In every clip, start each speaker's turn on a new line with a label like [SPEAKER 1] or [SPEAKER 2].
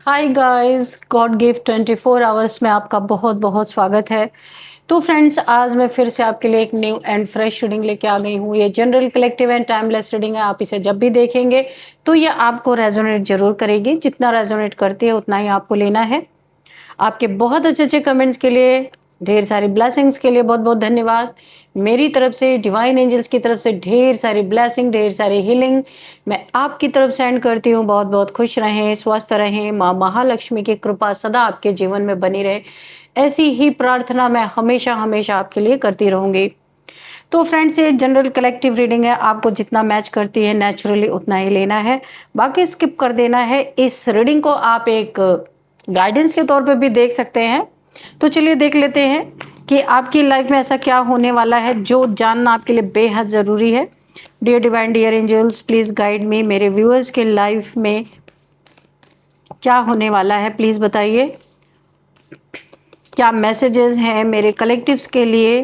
[SPEAKER 1] Hi guys, God gift 24 hours में आपका बहुत बहुत स्वागत है। तो फ्रेंड्स, आज मैं फिर से आपके लिए एक न्यू एंड फ्रेश रीडिंग लेके आ गई हूँ। ये general collective and timeless reading है। आप इसे जब भी देखेंगे तो ये आपको रेजोनेट जरूर करेगी। जितना रेजोनेट करती है उतना ही आपको लेना है। आपके बहुत अच्छे अच्छे कमेंट्स के लिए, ढेर सारी ब्लेसिंग्स के लिए बहुत बहुत धन्यवाद। मेरी तरफ से, डिवाइन एंजल्स की तरफ से ढेर सारी ब्लेसिंग, ढेर सारी हीलिंग मैं आपकी तरफ सेंड करती हूँ। बहुत बहुत खुश रहें, स्वस्थ रहें, माँ महालक्ष्मी की कृपा सदा आपके जीवन में बनी रहे, ऐसी ही प्रार्थना मैं हमेशा हमेशा आपके लिए करती रहूँगी। तो फ्रेंड्स, ये जनरल कलेक्टिव रीडिंग है। आपको जितना मैच करती है नेचुरली उतना ही लेना है, बाकी स्किप कर देना है। इस रीडिंग को आप एक गाइडेंस के तौर पे भी देख सकते हैं। तो चलिए देख लेते हैं कि आपकी लाइफ में ऐसा क्या होने वाला है जो जानना आपके लिए बेहद ज़रूरी है। Dear divine, dear angels, please guide me. मेरे व्यूअर्स के लाइफ में क्या होने वाला है प्लीज़ बताइए। क्या मैसेजेस हैं मेरे कलेक्टिव्स के लिए,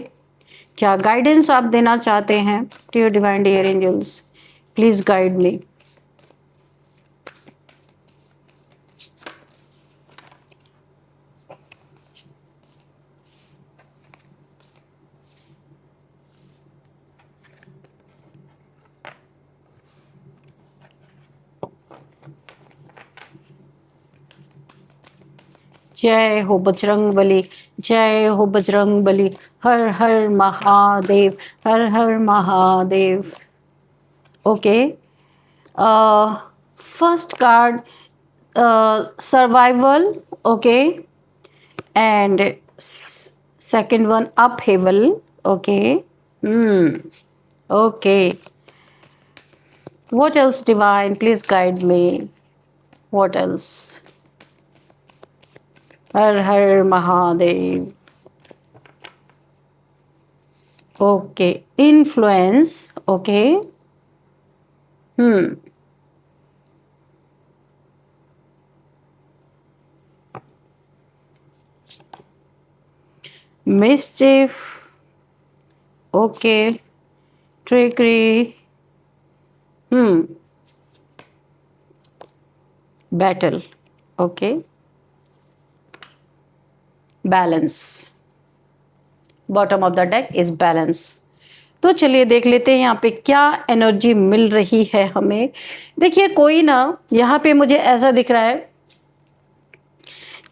[SPEAKER 1] क्या गाइडेंस आप देना चाहते हैं। Dear divine, dear angels, please guide me. जय हो बजरंग बली, जय हो बजरंग बली। हर हर महादेव, हर हर Mahadev. Okay, first card survival, okay, and second one upheaval, okay. Okay, what else divine, please guide me, what else। हर हर Mahadev. Okay, influence, okay. mischief, okay, trickery, battle, okay, balance, bottom of the deck is balance. तो चलिए देख लेते हैं यहाँ पे क्या energy मिल रही है हमें। देखिए, कोई ना यहाँ पे मुझे ऐसा दिख रहा है,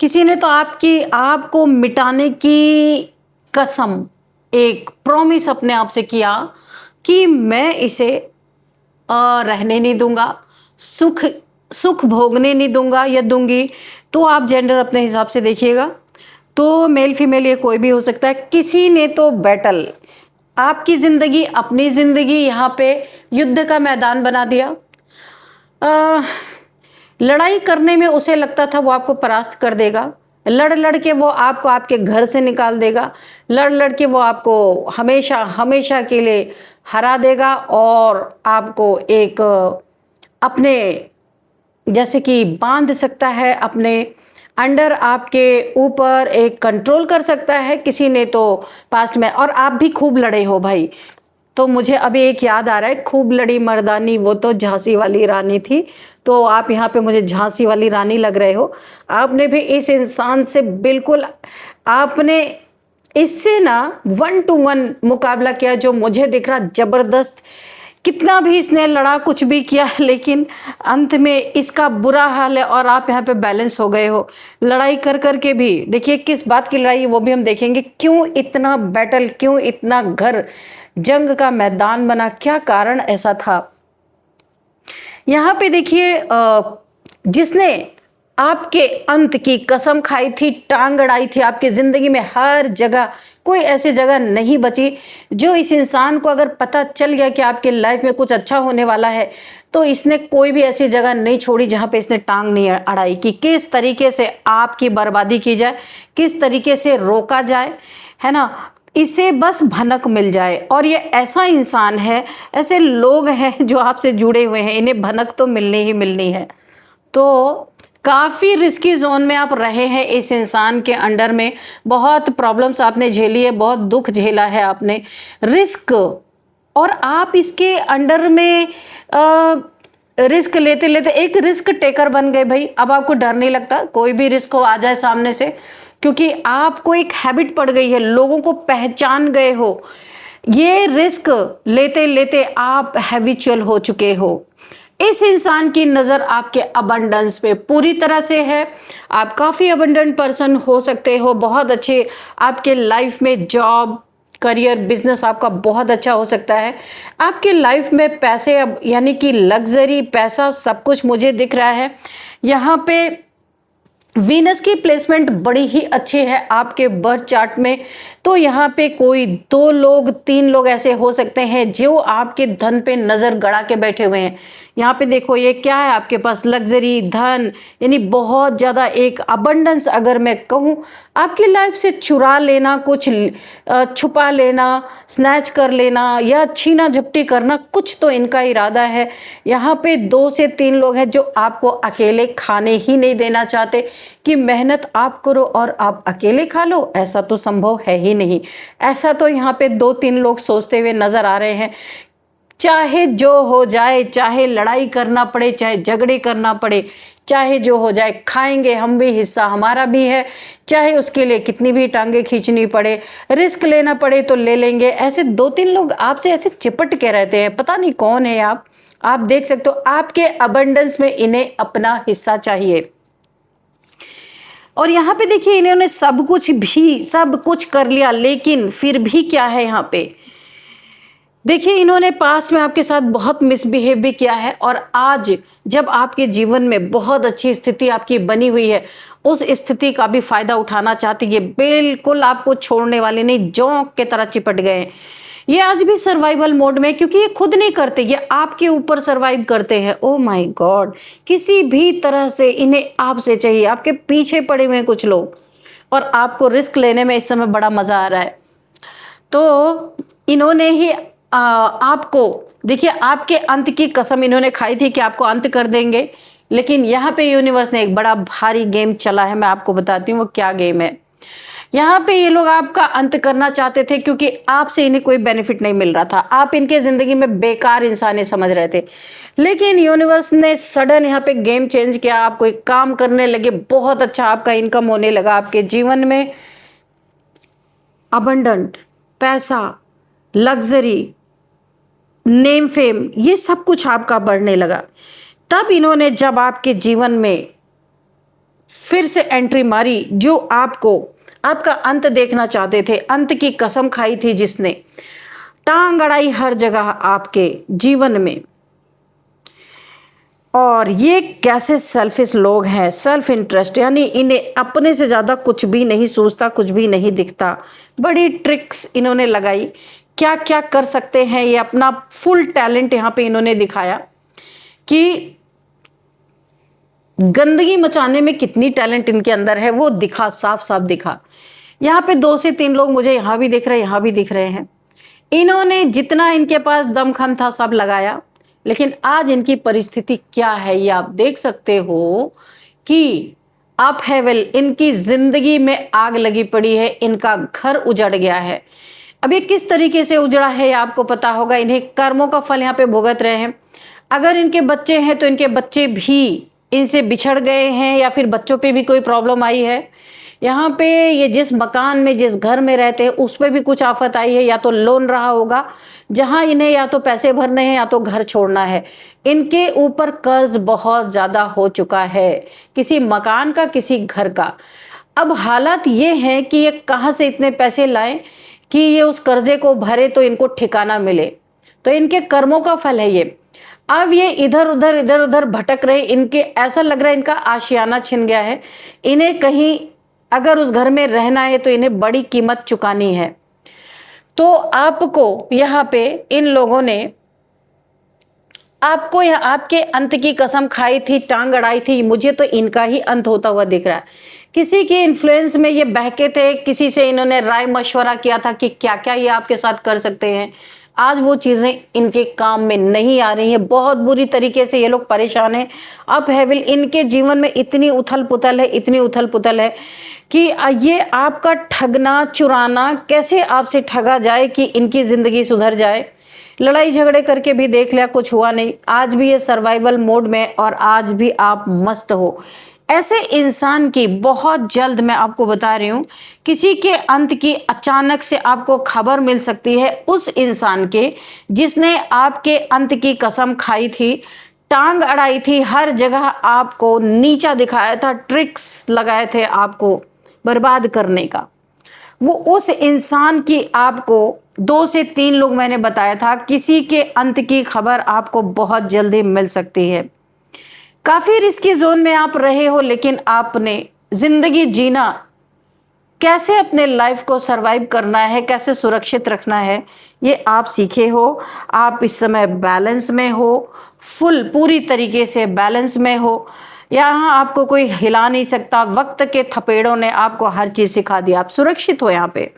[SPEAKER 1] किसी ने तो आपको मिटाने की कसम, एक प्रॉमिस अपने आप से किया कि मैं इसे रहने नहीं दूंगा, सुख सुख भोगने नहीं दूंगा या दूंगी। तो आप जेंडर अपने हिसाब से देखिएगा, तो मेल फीमेल ये कोई भी हो सकता है। किसी ने तो बैटल, आपकी जिंदगी, अपनी जिंदगी यहाँ पे युद्ध का मैदान बना दिया। लड़ाई करने में उसे लगता था वो आपको परास्त कर देगा, लड़ लड़ के वो आपको आपके घर से निकाल देगा, लड़ लड़ के वो आपको हमेशा हमेशा के लिए हरा देगा और आपको एक अपने जैसे कि बांध सकता है, अपने अंडर आपके ऊपर एक कंट्रोल कर सकता है। किसी ने तो पास्ट में, और आप भी खूब लड़े हो भाई। तो मुझे अभी एक याद आ रहा है, खूब लड़ी मर्दानी वो तो झांसी वाली रानी थी। तो आप यहाँ पे मुझे झांसी वाली रानी लग रहे हो। आपने भी इस इंसान से बिल्कुल, आपने इससे ना 1 to 1 मुकाबला किया जो मुझे दिख रहा जबरदस्त। कितना भी इसने लड़ा, कुछ भी किया, लेकिन अंत में इसका बुरा हाल है और आप यहाँ पे बैलेंस हो गए हो। लड़ाई कर कर के भी देखिए किस बात की लड़ाई है वो भी हम देखेंगे। क्यों इतना बैटल, क्यों इतना घर जंग का मैदान बना, क्या कारण ऐसा था। यहाँ पे देखिए, जिसने आपके अंत की कसम खाई थी, टांग अड़ाई थी आपकी जिंदगी में, हर जगह कोई ऐसी जगह नहीं बची जो इस इंसान को अगर पता चल गया कि आपके लाइफ में कुछ अच्छा होने वाला है तो इसने कोई भी ऐसी जगह नहीं छोड़ी जहां पे इसने टांग नहीं अड़ाई कि किस तरीके से आपकी बर्बादी की जाए, किस तरीके से रोका जाए, है ना। इसे बस भनक मिल जाए। और ये ऐसा इंसान है, ऐसे लोग हैं जो आपसे जुड़े हुए हैं, इन्हें भनक तो मिलनी ही मिलनी है। तो काफ़ी रिस्की जोन में आप रहे हैं इस इंसान के अंडर में, बहुत प्रॉब्लम्स आपने झेली है, बहुत दुख झेला है आपने, रिस्क, और आप इसके अंडर में रिस्क लेते लेते एक रिस्क टेकर बन गए भाई। अब आपको डर नहीं लगता कोई भी रिस्क हो आ जाए सामने से, क्योंकि आपको एक हैबिट पड़ गई है, लोगों को पहचान गए हो। ये रिस्क लेते लेते आप हैबिचुअल हो चुके हो। इस इंसान की नज़र आपके अबंडेंस पे पूरी तरह से है। आप काफ़ी अबंडेंट पर्सन हो सकते हो, बहुत अच्छे आपके लाइफ में जॉब, करियर, बिजनेस आपका बहुत अच्छा हो सकता है। आपके लाइफ में पैसे, अब यानी कि लग्जरी, पैसा, सब कुछ मुझे दिख रहा है। यहाँ पे वीनस की प्लेसमेंट बड़ी ही अच्छी है आपके बर्थ चार्ट में। तो यहाँ पे कोई 2 लोग 3 लोग ऐसे हो सकते हैं जो आपके धन पे नज़र गड़ा के बैठे हुए हैं। यहाँ पे देखो ये क्या है आपके पास, लग्जरी, धन, यानी बहुत ज़्यादा एक अबंडेंस। अगर मैं कहूँ आपकी लाइफ से चुरा लेना, कुछ छुपा लेना, स्नैच कर लेना या छीना झपटी करना, कुछ तो इनका इरादा है। यहाँ पे 2 से 3 लोग हैं जो आपको अकेले खाने ही नहीं देना चाहते कि मेहनत आप करो और आप अकेले खा लो। ऐसा तो संभव है ही नहीं। ऐसा तो यहाँ पे 2-3 लोग सोचते हुए नजर आ रहे हैं। चाहे जो हो जाए, चाहे लड़ाई करना पड़े, चाहे झगड़े करना पड़े, चाहे जो हो जाए, खाएंगे हम भी, हिस्सा हमारा भी है। चाहे उसके लिए कितनी भी टांगे खींचनी पड़े, रिस्क लेना पड़े तो ले लेंगे। ऐसे 2-3 लोग आपसे ऐसे चिपट के रहते हैं, पता नहीं कौन है आप देख सकते हो। आपके अबंडेंस में इन्हें अपना हिस्सा चाहिए। और यहाँ पे देखिए इन्होंने सब कुछ कर लिया, लेकिन फिर भी क्या है यहाँ पे देखिए, इन्होंने पास में आपके साथ बहुत मिसबिहेव भी किया है। और आज जब आपके जीवन में बहुत अच्छी स्थिति आपकी बनी हुई है, उस स्थिति का भी फायदा उठाना चाहती है। बिल्कुल आपको छोड़ने वाले नहीं, जोंक के तरह चिपट गए हैं। ये आज भी सर्वाइवल मोड में, क्योंकि ये खुद नहीं करते, ये आपके ऊपर सर्वाइव करते हैं। ओ माय गॉड, किसी भी तरह से इन्हें आपसे चाहिए। आपके पीछे पड़े हुए हैं कुछ लोग, और आपको रिस्क लेने में इस समय बड़ा मजा आ रहा है। तो इन्होंने ही आपको, देखिए आपके अंत की कसम इन्होंने खाई थी कि आपको अंत कर देंगे। लेकिन यहाँ पे यूनिवर्स ने एक बड़ा भारी गेम चला है। मैं आपको बताती हूँ वो क्या गेम है। यहाँ पे ये लोग आपका अंत करना चाहते थे, क्योंकि आपसे इन्हें कोई बेनिफिट नहीं मिल रहा था। आप इनके जिंदगी में बेकार इंसान समझ रहे थे, लेकिन यूनिवर्स ने सडन यहाँ पे गेम चेंज किया। आप कोई काम करने लगे, बहुत अच्छा आपका इनकम होने लगा। आपके जीवन में अबंडेंट, पैसा, लग्जरी, नेम फेम, ये सब कुछ आपका बढ़ने लगा। तब इन्होंने जब आपके जीवन में फिर से एंट्री मारी, जो आपको आपका अंत देखना चाहते थे, अंत की कसम खाई थी, जिसने टांग अड़ाई हर जगह आपके जीवन में। और ये कैसे सेल्फिश लोग हैं, सेल्फ इंटरेस्ट, यानी इन्हें अपने से ज़्यादा कुछ भी नहीं सोचता, कुछ भी नहीं दिखता। बड़ी ट्रिक्स इन्होंने लगाई, क्या क्या कर सकते हैं ये, अपना फुल टैलेंट यहाँ पे इन्होंने दिखाया कि गंदगी मचाने में कितनी टैलेंट इनके अंदर है, वो दिखा, साफ साफ दिखा। यहाँ पे 2 से 3 लोग मुझे यहाँ भी दिख रहे हैं, यहाँ भी दिख रहे हैं। इन्होंने जितना इनके पास दमखम था सब लगाया, लेकिन आज इनकी परिस्थिति क्या है ये आप देख सकते हो कि अप हेवल, इनकी जिंदगी में आग लगी पड़ी है, इनका घर उजड़ गया है। अब ये किस तरीके से उजड़ा है ये आपको पता होगा। इन्हें कर्मों का फल यहाँ पे भुगत रहे हैं। अगर इनके बच्चे हैं तो इनके बच्चे भी इनसे बिछड़ गए हैं, या फिर बच्चों पे भी कोई प्रॉब्लम आई है। यहाँ पे ये जिस मकान में, जिस घर में रहते हैं, उस पर भी कुछ आफत आई है, या तो लोन रहा होगा जहाँ इन्हें या तो पैसे भरने हैं या तो घर छोड़ना है। इनके ऊपर कर्ज बहुत ज़्यादा हो चुका है, किसी मकान का, किसी घर का। अब हालात ये है कि ये कहाँ से इतने पैसे लाएं कि ये उस कर्जे को भरे तो इनको ठिकाना मिले। तो इनके कर्मों का फल है ये। अब ये इधर उधर भटक रहे, इनके ऐसा लग रहा है इनका आशियाना छिन गया है। इन्हें कहीं अगर उस घर में रहना है तो इन्हें बड़ी कीमत चुकानी है। तो आपको यहाँ पे इन लोगों ने आपको आपके अंत की कसम खाई थी, टांग अड़ाई थी। मुझे तो इनका ही अंत होता हुआ दिख रहा है। किसी के इन्फ्लुएंस में ये बहके थे, किसी से इन्होंने राय मशवरा किया था कि क्या क्या ये आपके साथ कर सकते हैं। आज वो चीज़ें इनके काम में नहीं आ रही हैं। बहुत बुरी तरीके से ये लोग परेशान हैं। अब हैविल इनके जीवन में इतनी उथल पुथल है, इतनी उथल पुथल है कि ये आपका ठगना, चुराना, कैसे आपसे ठगा जाए कि इनकी ज़िंदगी सुधर जाए, लड़ाई झगड़े करके भी देख लिया, कुछ हुआ नहीं, आज भी ये सर्वाइवल मोड में और आज भी आप मस्त हो। ऐसे इंसान की बहुत जल्द, मैं आपको बता रही हूं, किसी के अंत की अचानक से आपको खबर मिल सकती है, उस इंसान के जिसने आपके अंत की कसम खाई थी, टांग अड़ाई थी, हर जगह आपको नीचा दिखाया था, ट्रिक्स लगाए थे आपको बर्बाद करने का। वो उस इंसान की आपको 2 से 3 लोग मैंने बताया था, किसी के अंत की खबर आपको बहुत जल्दी मिल सकती है। काफी रिस्की जोन में आप रहे हो, लेकिन आपने जिंदगी जीना, कैसे अपने लाइफ को सरवाइव करना है, कैसे सुरक्षित रखना है, ये आप सीखे हो। आप इस समय बैलेंस में हो, फुल पूरी तरीके से बैलेंस में हो। यहाँ आपको कोई हिला नहीं सकता, वक्त के थपेड़ों ने आपको हर चीज सिखा दी, आप सुरक्षित हो, यहाँ पे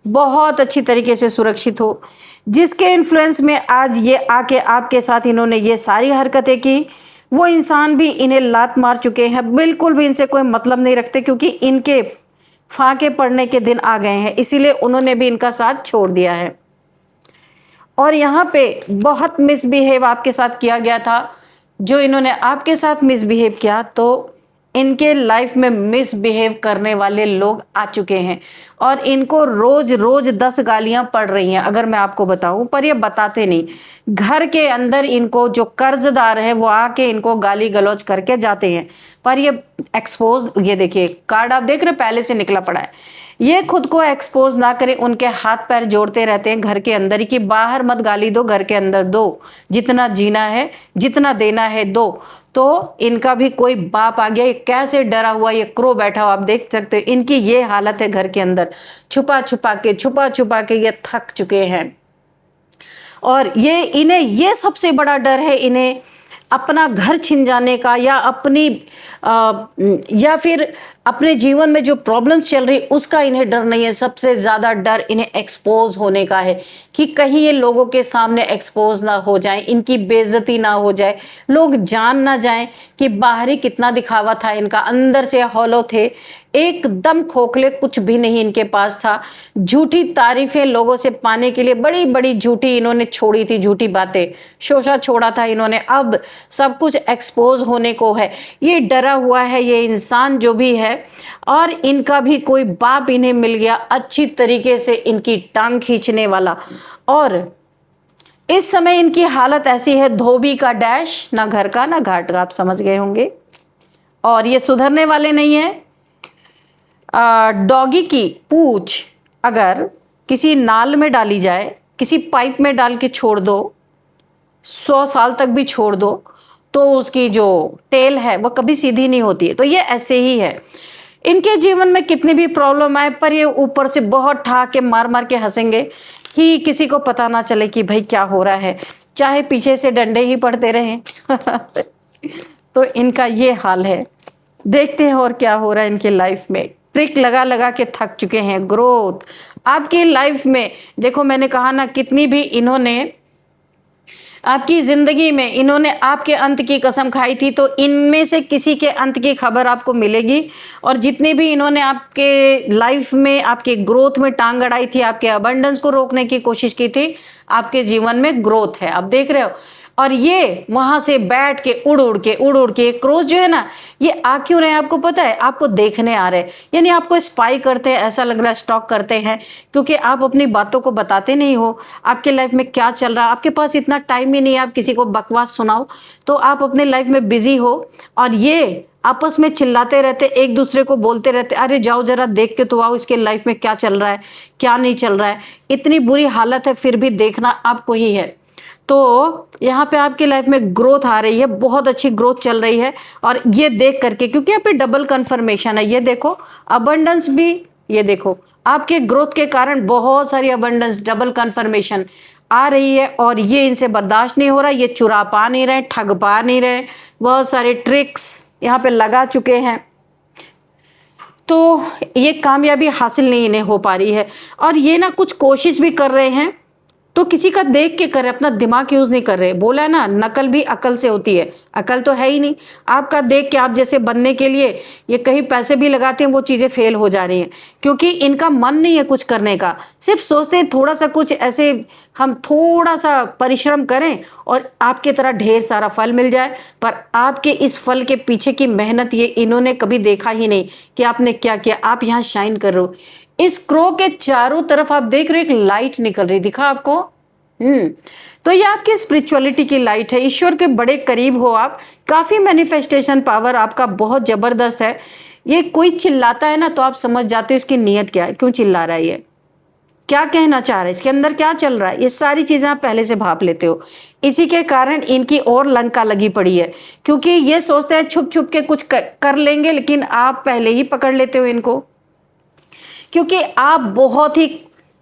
[SPEAKER 1] बहुत अच्छी तरीके से सुरक्षित हो। जिसके इन्फ्लुएंस में आज ये आके आपके साथ इन्होंने ये सारी हरकतें की, वो इंसान भी इन्हें लात मार चुके हैं, बिल्कुल भी इनसे कोई मतलब नहीं रखते, क्योंकि इनके फाके पड़ने के दिन आ गए हैं, इसीलिए उन्होंने भी इनका साथ छोड़ दिया है। और यहाँ पे बहुत मिसबिहेव आपके साथ किया गया था। जो इन्होंने आपके साथ मिसबिहेव किया, तो इनके लाइफ में मिसबिहेव करने वाले लोग आ चुके हैं और इनको रोज रोज 10 गालियां पड़ रही हैं, अगर मैं आपको बताऊं, पर ये बताते नहीं। घर के अंदर इनको जो कर्जदार है वो आके इनको गाली गलौज करके जाते हैं, पर ये एक्सपोज, ये देखिए कार्ड आप देख रहे पहले से निकला पड़ा है, ये खुद को एक्सपोज ना करें, उनके हाथ पैर जोड़ते रहते हैं घर के अंदर ही कि बाहर मत गाली दो, घर के अंदर दो, जितना जीना है, जितना देना है दो। तो इनका भी कोई बाप आ गया, ये कैसे डरा हुआ ये क्रो बैठा हुआ, आप देख सकते हो इनकी ये हालत है घर के अंदर, छुपा छुपा के ये थक चुके हैं। और ये इन्हें ये सबसे बड़ा डर है, इन्हें अपना घर छिन जाने का, या अपनी या फिर अपने जीवन में जो प्रॉब्लम्स चल रही उसका इन्हें डर नहीं है। सबसे ज्यादा डर इन्हें एक्सपोज होने का है कि कहीं ये लोगों के सामने एक्सपोज ना हो जाए, इनकी बेइज्जती ना हो जाए, लोग जान ना जाएं कि बाहरी कितना दिखावा था इनका, अंदर से हॉलो थे, एकदम खोखले, कुछ भी नहीं इनके पास था। झूठी तारीफें लोगों से पाने के लिए बड़ी बड़ी झूठी इन्होंने छोड़ी थी, झूठी बातें शोषा छोड़ा था इन्होंने, अब सब कुछ एक्सपोज होने को है। ये डरा हुआ है ये इंसान जो भी है, और इनका भी कोई बाप इन्हें मिल गया अच्छी तरीके से इनकी टांग खींचने वाला। और इस समय इनकी हालत ऐसी है, धोबी का डैश, ना घर का ना घाट का, आप समझ गए होंगे। और ये सुधरने वाले नहीं है। डॉगी की पूंछ अगर किसी नाल में डाली जाए, किसी पाइप में डाल के छोड़ दो, 100 साल तक भी छोड़ दो, तो उसकी जो टेल है वो कभी सीधी नहीं होती है। तो ये ऐसे ही है, इनके जीवन में कितनी भी प्रॉब्लम आए, पर ये ऊपर से बहुत ठाक के मार मार के हंसेंगे कि किसी को पता ना चले कि भाई क्या हो रहा है, चाहे पीछे से डंडे ही पड़ते रहें। तो इनका ये हाल है। देखते हैं और क्या हो रहा है इनके लाइफ में। ट्रिक लगा लगा के थक चुके हैं। ग्रोथ आपकी लाइफ में, देखो मैंने कहा ना, कितनी भी इन्होंने आपकी जिंदगी में इन्होंने आपके अंत की कसम खाई थी, तो इनमें से किसी के अंत की खबर आपको मिलेगी। और जितने भी इन्होंने आपके लाइफ में आपके ग्रोथ में टांग अड़ाई थी, आपके अबंडेंस को रोकने की कोशिश की थी, आपके जीवन में ग्रोथ है, आप देख रहे हो। और ये वहां से बैठ के उड़ उड़ के क्रोच जो है ना, ये आ क्यों रहे हैं आपको पता है? आपको देखने आ रहे हैं, यानी आपको स्पाई करते हैं, ऐसा लग रहा है स्टॉक करते हैं, क्योंकि आप अपनी बातों को बताते नहीं हो, आपके लाइफ में क्या चल रहा है, आपके पास इतना टाइम ही नहीं है आप किसी को बकवास सुनाओ, तो आप अपने लाइफ में बिजी हो। और ये आपस में चिल्लाते रहते, एक दूसरे को बोलते रहते, अरे जाओ जरा देख के तो आओ इसके लाइफ में क्या चल रहा है, क्या नहीं चल रहा है। इतनी बुरी हालत है, फिर भी देखना आपको ही है। तो यहाँ पे आपकी लाइफ में ग्रोथ आ रही है, बहुत अच्छी ग्रोथ चल रही है। और ये देख करके, क्योंकि यहाँ पे डबल कंफर्मेशन है, ये देखो अबंडेंस भी, ये देखो आपके ग्रोथ के कारण बहुत सारी अबंडेंस, डबल कंफर्मेशन आ रही है। और ये इनसे बर्दाश्त नहीं हो रहा, ये चुरा पा नहीं रहे, ठग पा नहीं रहे, बहुत सारे ट्रिक्स यहाँ पे लगा चुके हैं, तो ये कामयाबी हासिल नहीं इन्हें हो पा रही है। और ये ना कुछ कोशिश भी कर रहे हैं तो किसी का देख के कर रहे, अपना दिमाग यूज नहीं कर रहे। बोला है ना, नकल भी अकल से होती है, अकल तो है ही नहीं। आपका देख के आप जैसे बनने के लिए ये कहीं पैसे भी लगाते हैं, वो चीजें फेल हो जा रही हैं, क्योंकि इनका मन नहीं है कुछ करने का। सिर्फ सोचते हैं थोड़ा सा कुछ ऐसे हम थोड़ा सा परिश्रम करें और आपके तरह ढेर सारा फल मिल जाए। पर आपके इस फल के पीछे की मेहनत ये इन्होंने कभी देखा ही नहीं कि आपने क्या किया। आप यहाँ शाइन कर रहे हो, इस क्रो के चारों तरफ आप देख रहे हो एक लाइट निकल रही, दिखा आपको? तो ये आपकी स्पिरिचुअलिटी की लाइट है, ईश्वर के बड़े करीब हो आप, काफी मैनिफेस्टेशन पावर आपका बहुत जबरदस्त है। ये कोई चिल्लाता है ना तो आप समझ जाते हो इसकी नीयत क्या है, क्यों चिल्ला रहा है, ये क्या कहना चाह रहा है, इसके अंदर क्या चल रहा है, ये सारी चीजें आप पहले से भाप लेते हो। इसी के कारण इनकी और लंका लगी पड़ी है, क्योंकि ये सोचते हैं छुप छुप के कुछ कर लेंगे, लेकिन आप पहले ही पकड़ लेते हो इनको, क्योंकि आप बहुत ही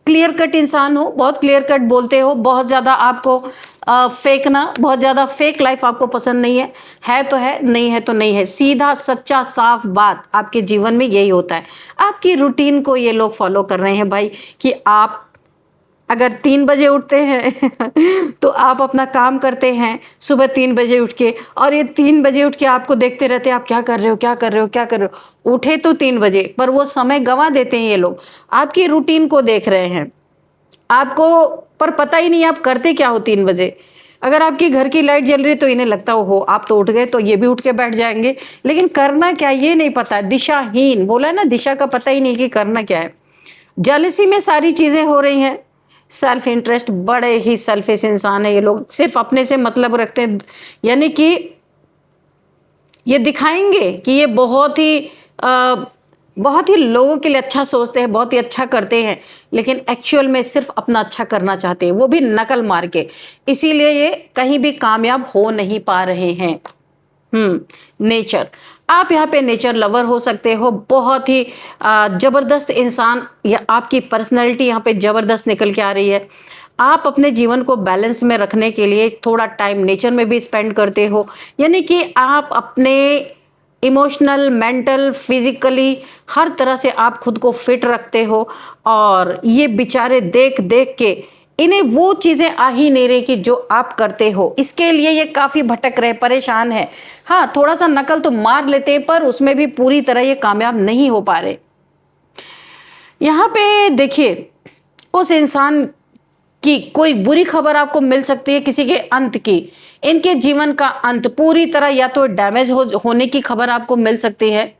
[SPEAKER 1] क्लियर कट इंसान हो, बहुत क्लियर कट बोलते हो, बहुत ज़्यादा आपको फेंकना, बहुत ज़्यादा फेक लाइफ आपको पसंद नहीं है तो है, नहीं है तो नहीं है। सीधा सच्चा साफ बात आपके जीवन में यही होता है। आपकी रूटीन को ये लोग फॉलो कर रहे हैं भाई, कि आप अगर 3 बजे उठते हैं तो आप अपना काम करते हैं सुबह 3 बजे उठ के, और ये 3 बजे उठ के आपको देखते रहते हैं आप क्या कर रहे हो, क्या कर रहे हो, क्या कर रहे हो। उठे तो 3 बजे, पर वो समय गंवा देते हैं ये लोग, आपकी रूटीन को देख रहे हैं आपको, पर पता ही नहीं आप करते क्या हो 3 बजे। अगर आपकी घर की लाइट जल रही तो इन्हें लगता हो आप तो उठ गए, तो ये भी उठ के बैठ जाएंगे, लेकिन करना क्या ये नहीं पता, दिशाहीन। बोला है ना, दिशा का पता ही नहीं कि करना क्या है। जेलसी में सारी चीजें हो रही हैं, सेल्फ इंटरेस्ट, बड़े ही सेल्फिश इंसान है ये लोग, सिर्फ अपने से मतलब रखते हैं। यानी कि ये दिखाएंगे कि ये बहुत ही लोगों के लिए अच्छा सोचते हैं, बहुत ही अच्छा करते हैं, लेकिन एक्चुअल में सिर्फ अपना अच्छा करना चाहते हैं, वो भी नकल मार के। इसीलिए ये कहीं भी कामयाब हो नहीं पा रहे हैं। नेचर, आप यहाँ पे नेचर लवर हो सकते हो, बहुत ही जबरदस्त इंसान, या आपकी पर्सनैलिटी यहाँ पे जबरदस्त निकल के आ रही है। आप अपने जीवन को बैलेंस में रखने के लिए थोड़ा टाइम नेचर में भी स्पेंड करते हो, यानी कि आप अपने इमोशनल, मेंटल, फिजिकली हर तरह से आप खुद को फिट रखते हो। और ये बेचारे देख देख के इन्हें वो चीजें आ ही नहीं रही कि जो आप करते हो, इसके लिए ये काफी भटक रहे, परेशान है। हाँ, थोड़ा सा नकल तो मार लेते हैं, पर उसमें भी पूरी तरह ये कामयाब नहीं हो पा रहे। यहाँ पे देखिए, उस इंसान की कोई बुरी खबर आपको मिल सकती है, किसी के अंत की, इनके जीवन का अंत पूरी तरह या तो डैमेज होने की खबर आपको मिल सकती है।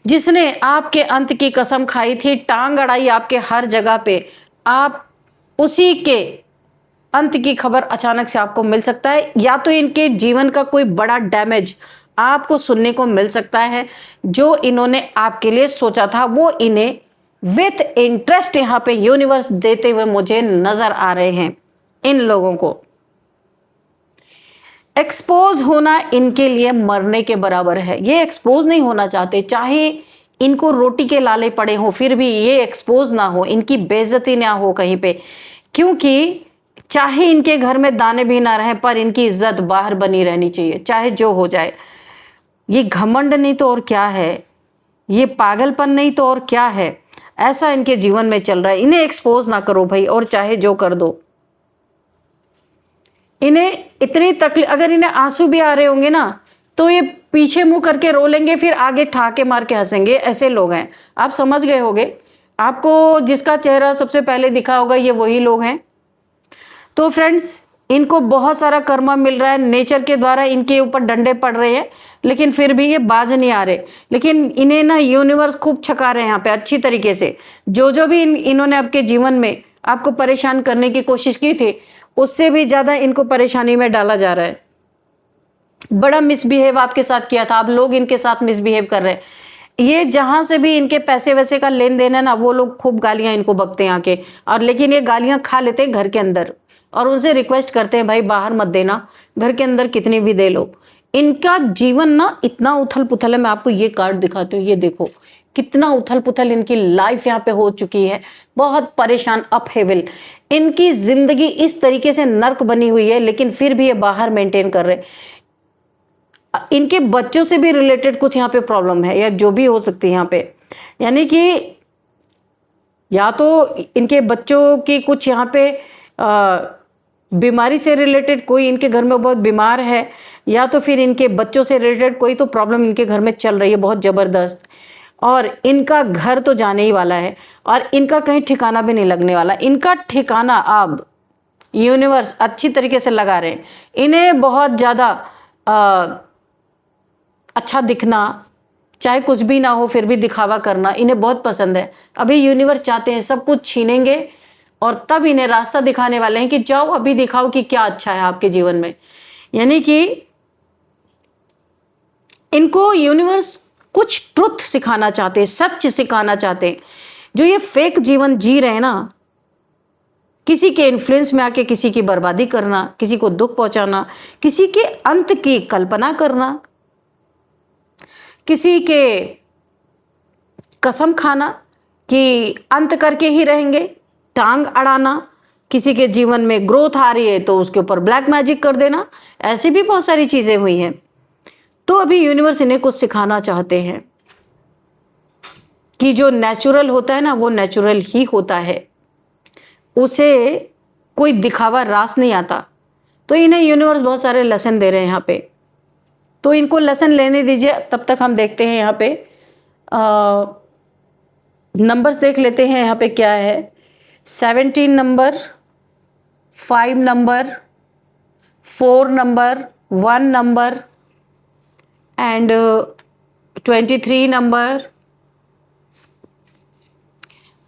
[SPEAKER 1] जिसने आपके अंत की कसम खाई थी, टांग अड़ाई आपके हर जगह पे, आप उसी के अंत की खबर अचानक से आपको मिल सकता है, या तो इनके जीवन का कोई बड़ा डैमेज आपको सुनने को मिल सकता है। जो इन्होंने आपके लिए सोचा था वो इन्हें विथ इंटरेस्ट यहाँ पे यूनिवर्स देते हुए मुझे नजर आ रहे हैं। इन लोगों को एक्सपोज होना इनके लिए मरने के बराबर है। ये एक्सपोज नहीं होना चाहते, चाहे इनको रोटी के लाले पड़े हो, फिर भी ये एक्सपोज ना हो, इनकी बेइज्जती ना हो कहीं पे, क्योंकि चाहे इनके घर में दाने भी ना रहें, पर इनकी इज्जत बाहर बनी रहनी चाहिए, चाहे जो हो जाए। ये घमंड नहीं तो और क्या है, ये पागलपन नहीं तो और क्या है, ऐसा इनके जीवन में चल रहा है। इन्हें एक्सपोज ना करो भाई, और चाहे जो कर दो। इन्हें इतनी तकलीफ, अगर इन्हें आंसू भी आ रहे होंगे ना तो ये पीछे मुंह करके रो लेंगे, फिर आगे ठाके मार के हंसेंगे। ऐसे लोग हैं, आप समझ गए होंगे। आपको जिसका चेहरा सबसे पहले दिखा होगा ये वही लोग हैं। तो फ्रेंड्स, इनको बहुत सारा कर्मा मिल रहा है, नेचर के द्वारा इनके ऊपर डंडे पड़ रहे हैं, लेकिन फिर भी ये बाज नहीं आ रहे। लेकिन इन्हें ना यूनिवर्स खूब छका रहे हैं यहाँ पे अच्छी तरीके से। जो भी इन्होंने आपके जीवन में आपको परेशान करने की कोशिश की थी, उससे भी ज्यादा इनको परेशानी में डाला जा रहा है। बड़ा मिसबिहेव आपके साथ किया था, आप लोग इनके साथ मिसबिहेव कर रहे हैं। ये जहां से भी इनके पैसे वैसे का लेन देन है ना, वो लोग खूब गालियां इनको बकते हैं आके, और लेकिन ये गालियां खा लेते हैं घर के अंदर, और उनसे रिक्वेस्ट करते हैं भाई बाहर मत देना, घर के अंदर कितनी भी दे लो। इनका जीवन ना इतना उथल पुथल है। मैं आपको ये कार्ड दिखाती हूँ, ये देखो कितना उथल पुथल इनकी लाइफ यहाँ पे हो चुकी है, बहुत परेशान, अपहेविल। इनकी जिंदगी इस तरीके से नर्क बनी हुई है, लेकिन फिर भी ये बाहर मेंटेन कर रहे हैं। इनके बच्चों से भी रिलेटेड कुछ यहाँ पे प्रॉब्लम है, या जो भी हो सकती है यहाँ पे, यानी कि या तो इनके बच्चों की कुछ यहाँ पे बीमारी से रिलेटेड कोई इनके घर में बहुत बीमार है, या तो फिर इनके बच्चों से रिलेटेड कोई तो प्रॉब्लम इनके घर में चल रही है बहुत ज़बरदस्त, और इनका घर तो जाने ही वाला है और इनका कहीं ठिकाना भी नहीं लगने वाला। इनका ठिकाना अब यूनिवर्स अच्छी तरीके से लगा रहे हैं। इन्हें बहुत ज़्यादा अच्छा दिखना, चाहे कुछ भी ना हो फिर भी दिखावा करना इन्हें बहुत पसंद है। अभी यूनिवर्स चाहते हैं सब कुछ छीनेंगे और तब इन्हें रास्ता दिखाने वाले हैं कि जाओ अभी दिखाओ कि क्या अच्छा है आपके जीवन में। यानी कि इनको यूनिवर्स कुछ ट्रुथ सिखाना चाहते हैं, सच सिखाना चाहते हैं। जो ये फेक जीवन जी रहे हैं ना, किसी के इन्फ्लुएंस में आके किसी की बर्बादी करना, किसी को दुख पहुंचाना, किसी के अंत की कल्पना करना, किसी के कसम खाना कि अंत करके ही रहेंगे, टांग अड़ाना, किसी के जीवन में ग्रोथ आ रही है तो उसके ऊपर ब्लैक मैजिक कर देना, ऐसी भी बहुत सारी चीजें हुई हैं। तो अभी यूनिवर्स इन्हें कुछ सिखाना चाहते हैं कि जो नेचुरल होता है ना वो नेचुरल ही होता है, उसे कोई दिखावा रास नहीं आता। तो इन्हें यूनिवर्स बहुत सारे लेसन दे रहे हैं यहाँ पे, तो इनको लेसन लेने दीजिए। तब तक हम देखते हैं यहाँ पे नंबर्स देख लेते हैं यहाँ पे क्या है। 17 number, 5 number, 4 number, 1 number and 23 number.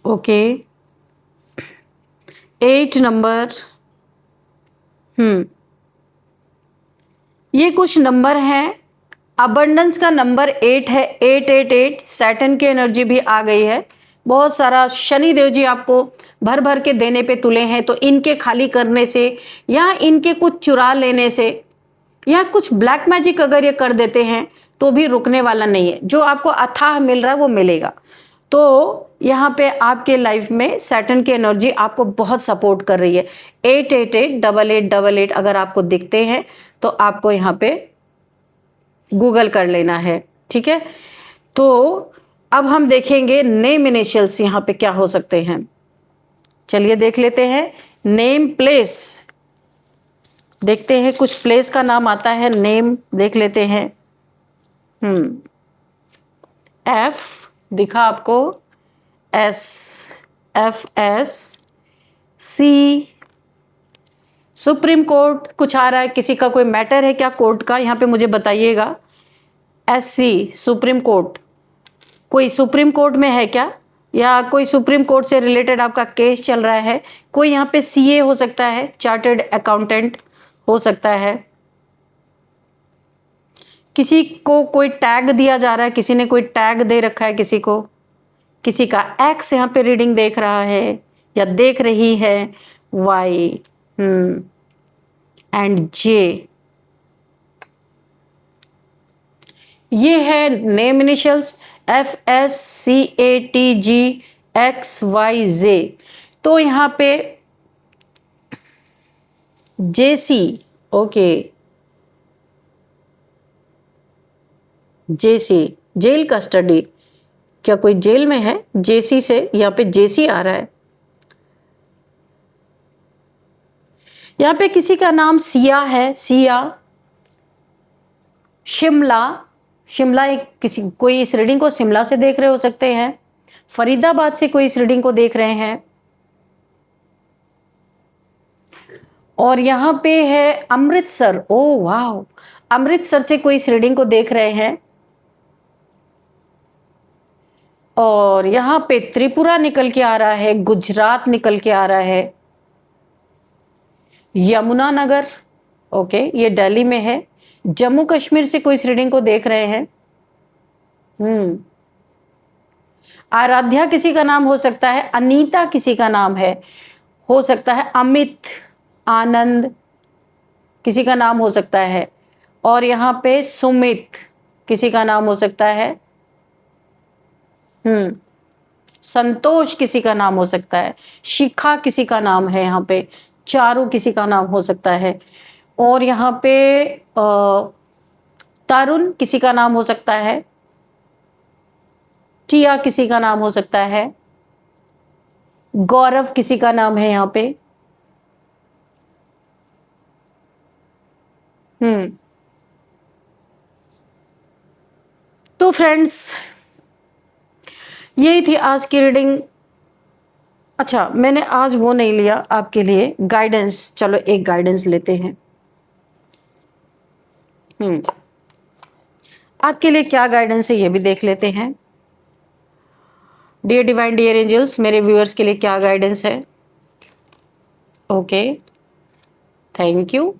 [SPEAKER 1] Okay, 8 number. ये कुछ नंबर हैं। अबंडेंस का नंबर 8 है, 888। सैटर्न की एनर्जी भी आ गई है। बहुत सारा शनि देव जी आपको भर भर के देने पे तुले हैं, तो इनके खाली करने से या इनके कुछ चुरा लेने से या कुछ ब्लैक मैजिक अगर ये कर देते हैं तो भी रुकने वाला नहीं है। जो आपको अथाह मिल रहा है वो मिलेगा। तो यहाँ पे आपके लाइफ में सैटर्न की एनर्जी आपको बहुत सपोर्ट कर रही है। 8888888 अगर आपको दिखते हैं तो आपको यहाँ पे गूगल कर लेना है, ठीक है। तो अब हम देखेंगे नेम इनिशियल्स यहाँ पे क्या हो सकते हैं। चलिए देख लेते हैं। नेम प्लेस देखते हैं, कुछ प्लेस का नाम आता है, नेम देख लेते हैं। एफ दिखा आपको, एस, एफ एस, सी, सुप्रीम कोर्ट कुछ आ रहा है, किसी का कोई मैटर है क्या कोर्ट का, यहाँ पे मुझे बताइएगा। एस सी, सुप्रीम कोर्ट, कोई सुप्रीम कोर्ट में है क्या, या कोई सुप्रीम कोर्ट से रिलेटेड आपका केस चल रहा है। कोई यहाँ पे सीए हो सकता है, चार्टर्ड अकाउंटेंट हो सकता है। किसी को कोई टैग दिया जा रहा है, किसी ने कोई टैग दे रखा है किसी को, किसी का एक्स यहाँ पे रीडिंग देख रहा है या देख रही है। वाई एंड जे, ये है नेम इनिशियल्स FSCATGXYZ। तो यहाँ पे जेसी, ओके, जेसी जेल कस्टडी, क्या कोई जेल में है जेसी से, यहाँ पे जेसी आ रहा है। यहाँ पे किसी का नाम सिया है, सिया। शिमला, शिमला एक किसी कोई इस रीडिंग को शिमला से देख रहे हो सकते हैं। फरीदाबाद से कोई इस रीडिंग को देख रहे हैं। और यहाँ पे है अमृतसर, ओ वाह, अमृतसर से कोई इस रीडिंग को देख रहे हैं। और यहाँ पे त्रिपुरा निकल के आ रहा है, गुजरात निकल के आ रहा है, यमुनानगर, ओके, ये दिल्ली में है। जम्मू कश्मीर से कोई इस रीडिंग को देख रहे हैं। आराध्या किसी का नाम हो सकता है, अनीता किसी का नाम है, हो सकता है अमित, आनंद किसी का नाम हो सकता है। और यहाँ पे सुमित किसी का नाम हो सकता है। संतोष किसी का नाम हो सकता है। शिखा किसी का नाम है, यहाँ पे चारू किसी का नाम हो सकता है। और यहाँ पे तरुण किसी का नाम हो सकता है। टिया किसी का नाम हो सकता है। गौरव किसी का नाम है यहाँ पे। तो फ्रेंड्स, यही थी आज की रीडिंग। अच्छा, मैंने आज वो नहीं लिया आपके लिए गाइडेंस, चलो एक गाइडेंस लेते हैं। आपके लिए क्या गाइडेंस है ये भी देख लेते हैं। डियर डिवाइन, डियर एंजल्स, मेरे व्यूअर्स के लिए क्या गाइडेंस है? Okay, thank you.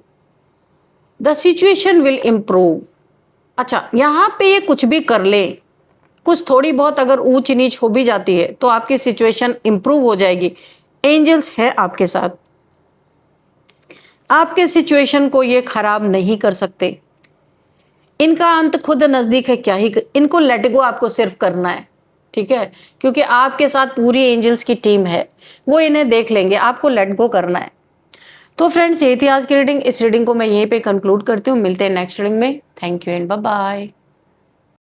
[SPEAKER 1] The situation will improve. अच्छा, यहां पे ये कुछ भी कर ले, कुछ थोड़ी बहुत अगर ऊंच नीच हो भी जाती है तो आपकी सिचुएशन इंप्रूव हो जाएगी। एंजल्स है आपके साथ, आपके सिचुएशन को ये खराब नहीं कर सकते। इनका अंत खुद नजदीक है, क्या ही इनको लेट गो आपको सिर्फ करना है, ठीक है, क्योंकि आपके साथ पूरी एंजल्स की टीम है, वो इन्हें देख लेंगे, आपको लेट गो करना है। तो फ्रेंड्स, ये थी आज की रीडिंग। इस रीडिंग को मैं यहीं पे कंक्लूड करती हूँ, मिलते हैं नेक्स्ट रीडिंग में। Thank you and bye bye.